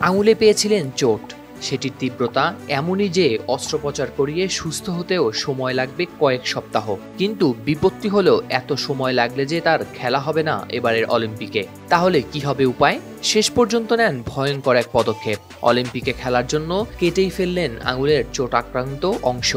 আঙুলে পেয়েছিলেন চোট। সেটির তীব্রতা এমনই যে অস্ত্রোপচার করিয়ে সুস্থ হতেও সময় লাগবে কয়েক সপ্তাহ। কিন্তু বিপত্তি হলো এত সময় লাগলে যে তার খেলা হবে না এবারের অলিম্পিকে। তাহলে কি হবে উপায়? শেষ পর্যন্ত নেন ভয়ঙ্কর এক পদক্ষেপ। অলিম্পিকে খেলার জন্য কেটেই ফেললেন আঙুলের চোটাক্রান্ত অংশ।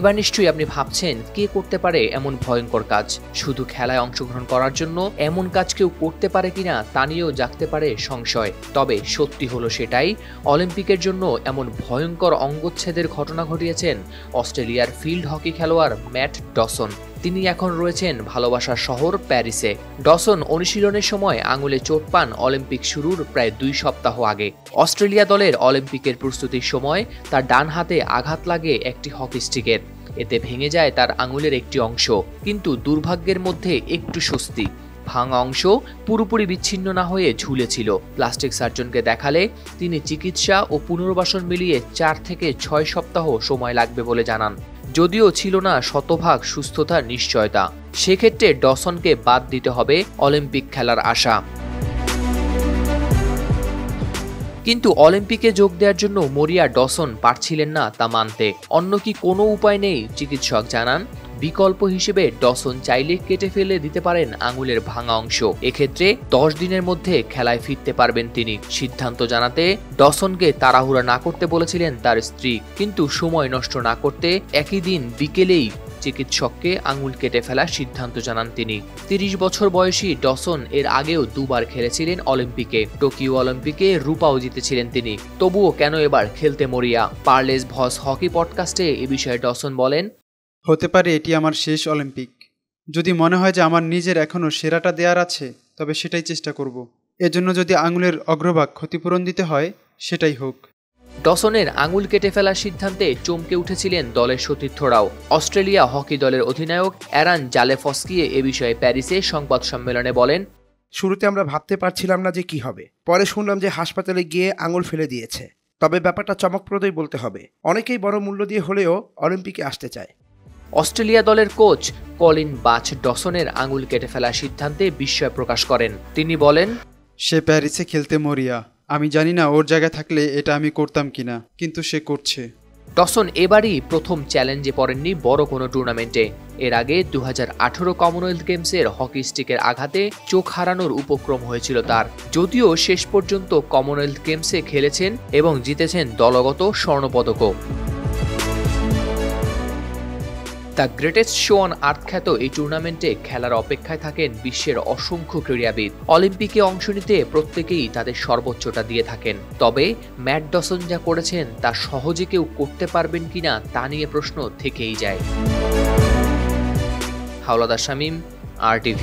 এবার নিশ্চয়ই আপনি ভাবছেন, কে করতে পারে এমন ভয়ঙ্কর কাজ? শুধু খেলায় অংশগ্রহণ করার জন্য এমন কাজ কেউ করতে পারে কিনা তা নিয়েও জাগতে পারে সংশয়। তবে সত্যি হলো সেটাই, অলিম্পিকের জন্য এমন ভয়ঙ্কর অঙ্গচ্ছেদের ঘটনা ঘটিয়েছেন অস্ট্রেলিয়ার ফিল্ড হকি খেলোয়াড় ম্যাট ডসন। তিনি এখন রয়েছেন ভালোবাসার শহর প্যারিসে। ডসন অনুশীলনের সময় আঙুলে চোট পান অলিম্পিক শুরুর প্রায় 2 সপ্তাহ আগে। অস্ট্রেলিয়া দলের অলিম্পিকের প্রস্তুতির সময় তার ডান হাতে আঘাত লাগে একটি হকি স্টিকের। এতে ভেঙে যায় তার আঙুলের একটি অংশ। কিন্তু দুর্ভাগ্যের মধ্যে একটু স্বস্তি, ভাঙা অংশ পুরোপুরি বিচ্ছিন্ন না হয়ে ঝুলেছিল। প্লাস্টিক সার্জনকে দেখালে তিনি চিকিৎসা ও পুনর্বাসন মিলিয়ে 4 থেকে 6 সপ্তাহ সময় লাগবে বলে জানান। যদিও ছিল না শতভাগ সুস্থতার নিশ্চয়তা, সেক্ষেত্রে ডসনকে বাদ দিতে হবে অলিম্পিক খেলার আশা। কিন্তু অলিম্পিকে যোগ দেওয়ার জন্য মরিয়া ডসন পারছিলেন না তা মানতে। অন্য কি কোনো উপায় নেই? চিকিৎসক জানান, বিকল্প হিসেবে ডসন চাইলে কেটে ফেলে দিতে পারেন আঙুলের ভাঙা অংশ। এক্ষেত্রে 10 দিনের মধ্যে খেলায় ফিরতে পারবেন তিনি। সিদ্ধান্ত জানাতে ডসনকে তাড়াহুড়া না করতে বলেছিলেন তার স্ত্রী। কিন্তু সময় নষ্ট না করতে একই দিন বিকেলেই চিকিৎসককে আঙুল কেটে ফেলার সিদ্ধান্ত জানান তিনি। 30 বছর বয়সী ডসন এর আগেও 2 বার খেলেছিলেন অলিম্পিকে। টোকিও অলিম্পিকে রূপাও জিতেছিলেন তিনি। তবুও কেন এবার খেলতে মরিয়া? পারলেস ভস হকি পডকাস্টে এ বিষয়ে ডসন বলেন, হতে পারে এটি আমার শেষ অলিম্পিক। যদি মনে হয় যে আমার নিজের এখনও সেরাটা দেওয়ার আছে, তবে সেটাই চেষ্টা করব। এজন্য যদি আঙুলের অগ্রভাগ ক্ষতিপূরণ দিতে হয়, সেটাই হোক। ডসনের আঙুল কেটে ফেলার সিদ্ধান্তে চমকে উঠেছিলেন দলের সতীর্থরাও। অস্ট্রেলিয়া হকি দলের অধিনায়ক অ্যারান জালেফস্কি এ বিষয়ে প্যারিসে সংবাদ সম্মেলনে বলেন, শুরুতে আমরা ভাবতে পারছিলাম না যে কি হবে। পরে শুনলাম যে হাসপাতালে গিয়ে আঙুল ফেলে দিয়েছে। তবে ব্যাপারটা চমকপ্রদই বলতে হবে। অনেকেই বড় মূল্য দিয়ে হলেও অলিম্পিকে আসতে চায়। অস্ট্রেলিয়া দলের কোচ কলিন বাচ ডসনের আঙুল কেটে ফেলার সিদ্ধান্তে বিস্ময় প্রকাশ করেন। তিনি বলেন, সে প্যারিসে খেলতে মরিয়া। আমি জানি না ওর জায়গায় থাকলে এটা আমি করতাম কিনা, কিন্তু সে করছে। ডসন এবারই প্রথম চ্যালেঞ্জে পড়েননি বড় কোনো টুর্নামেন্টে। এর আগে 2018 কমনওয়েলথ গেমসের হকি স্টিকের আঘাতে চোখ হারানোর উপক্রম হয়েছিল তার। যদিও শেষ পর্যন্ত কমনওয়েলথ গেমসে খেলেছেন এবং জিতেছেন দলগত স্বর্ণপদকও। The greatest show on earth খ্যাত এই টুর্নামেন্টে খেলার অপেক্ষায় থাকেন বিশ্বের অসংখ্য ক্রীড়াবিদ। অলিম্পিকে অংশ নিতে প্রত্যেকেই তাদের সর্বোচ্চটা দিয়ে থাকেন। তবে ম্যাট ডসন যা করেছেন তা সহজে কেউ করতে পারবেন কিনা তা নিয়ে প্রশ্ন থেকেই যায়। হাওলাদার শামীম, RTV।